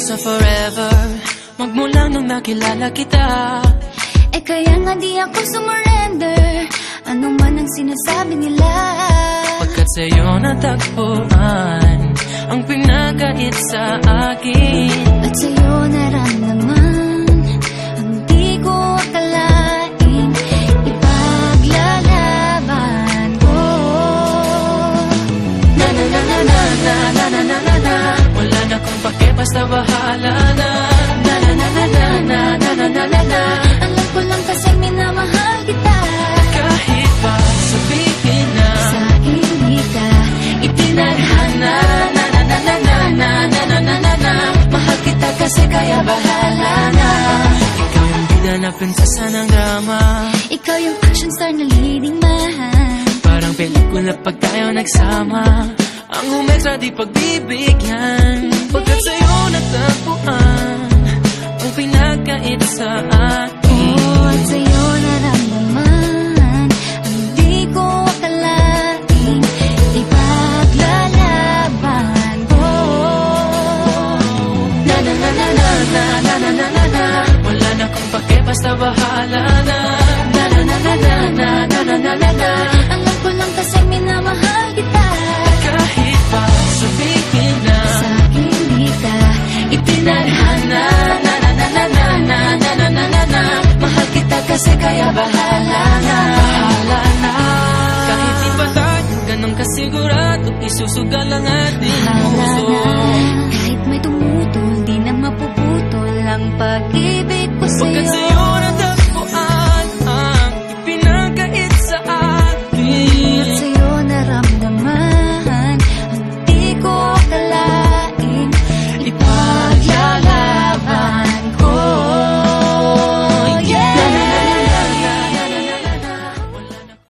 sa forever, magmula nung nakilala kita. Eh kaya nga di ako sumurrender, ano man ang sinasabi nila. Pagkat sa'yo natagpuan ang pinakait sa akin, at sa'yo naramdaman ang di ko akalain, ipaglalaban ko. Na na na na na na na na na na na. Wala na kung pake, basta bahala na. Na na na na na na na na na na na. Alam ko lang kasi minamahal kita, Kahit pa sabihin na sa hindi ka itinadhana. Na na na na na na na na na na na. Mahal kita kasi kaya bahala na. Ikaw yung bida na prinsesa ng drama, ikaw yung action star na leading man. parang pelikula pag tayo nagsama. Ang umextra di pagbibigyan, pagkat sa'yo natagpuan ang pinakait sa akin. Oh, at sa'yo naramdaman ang di ko akalain, ipaglalaban ko. Na na na na na na na na na na na. Wala na kung pake, basta bahala na. Na na na na na na na na na na na. Alam ko lang kasi minamahal kita, Kahit pa sabihin na sa hindi ka itinadhana. Na na na na na na na na na na na. Mahal kita kasi kaya bahala na. Bahala na. Kahit di pa tayo ganun kasigurado, isusugal ang ating puso. kahit may tumutol, di na mapuputol ang pag-ibig ko Pagkat sa'yo.